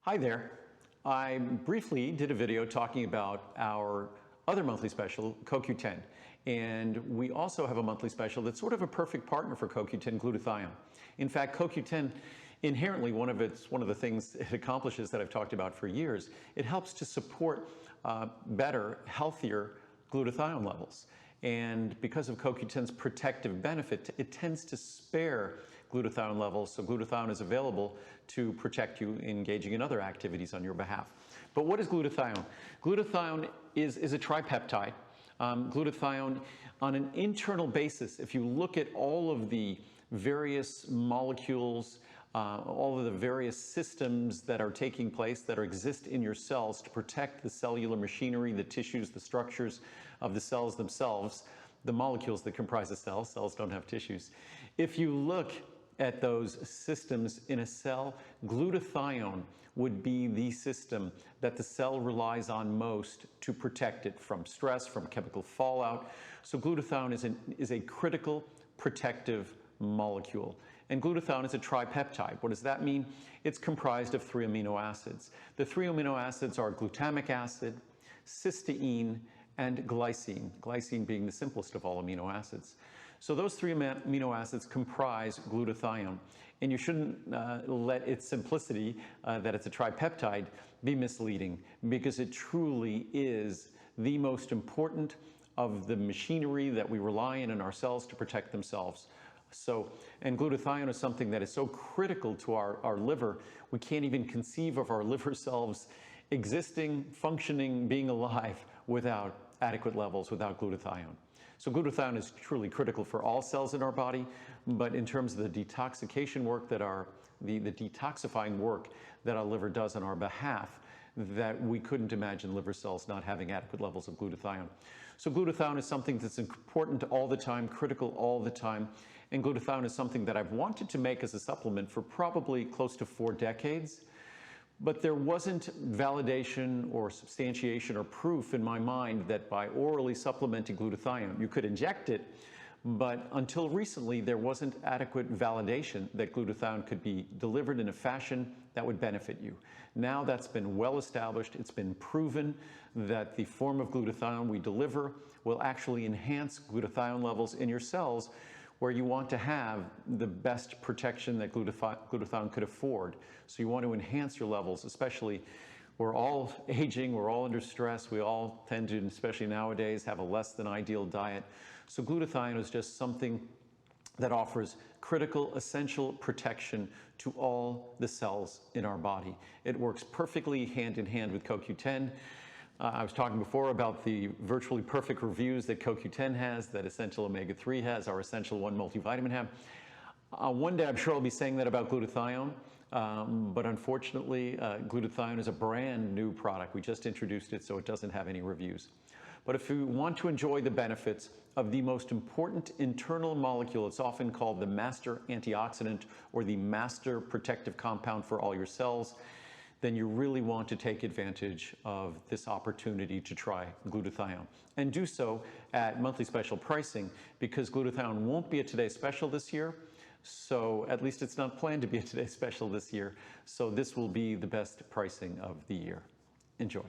Hi there. I briefly did a video talking about our other monthly special, CoQ10. And we also have a monthly special that's sort of a perfect partner for CoQ10, glutathione. In fact, CoQ10, inherently, one of the things it accomplishes that I've talked about for years, it helps to support better, healthier glutathione levels. And because of CoQ10's protective benefit, it tends to spare glutathione levels, so glutathione is available to protect you engaging in other activities on your behalf. But what is glutathione? Glutathione is a tripeptide. Glutathione, on an internal basis, if you look at all of the various molecules, all of the various systems that are taking place, that exist in your cells to protect the cellular machinery, the tissues, the structures of the cells themselves, the molecules that comprise a cell. Cells don't have tissues. If you look at those systems in a cell, glutathione would be the system that the cell relies on most to protect it from stress, from chemical fallout. So glutathione is a critical protective molecule. And glutathione is a tripeptide. What does that mean? It's comprised of 3 amino acids. The 3 amino acids are glutamic acid, cysteine, and glycine, glycine being the simplest of all amino acids. So those 3 amino acids comprise glutathione. And you shouldn't let its simplicity, that it's a tripeptide, be misleading, because it truly is the most important of the machinery that we rely on in our cells to protect themselves. And glutathione is something that is so critical to our liver, we can't even conceive of our liver cells existing, functioning, being alive without adequate levels, without glutathione. So glutathione is truly critical for all cells in our body, but in terms of the detoxification work that the detoxifying work that our liver does on our behalf, that we couldn't imagine liver cells not having adequate levels of glutathione. So glutathione is something that's important all the time, critical all the time, and glutathione is something that I've wanted to make as a supplement for probably close to 4 decades. But there wasn't validation or substantiation or proof in my mind that by orally supplementing glutathione, you could inject it, but until recently, there wasn't adequate validation that glutathione could be delivered in a fashion that would benefit you. Now that's been well established. It's been proven that the form of glutathione we deliver will actually enhance glutathione levels in your cells, where you want to have the best protection that glutathione could afford. So you want to enhance your levels, especially we're all aging, we're all under stress, we all tend to, especially nowadays, have a less than ideal diet. So glutathione is just something that offers critical, essential protection to all the cells in our body. It works perfectly hand in hand with CoQ10. I was talking before about the virtually perfect reviews that CoQ10 has, that Essential Omega-3 has, our Essential 1 multivitamin have. One day I'm sure I'll be saying that about glutathione, but unfortunately glutathione is a brand new product. We just introduced it, so it doesn't have any reviews. But if you want to enjoy the benefits of the most important internal molecule, it's often called the master antioxidant or the master protective compound for all your cells, then you really want to take advantage of this opportunity to try glutathione. And do so at monthly special pricing, because glutathione won't be a Today Special this year, so at least it's not planned to be a Today Special this year, so this will be the best pricing of the year. Enjoy.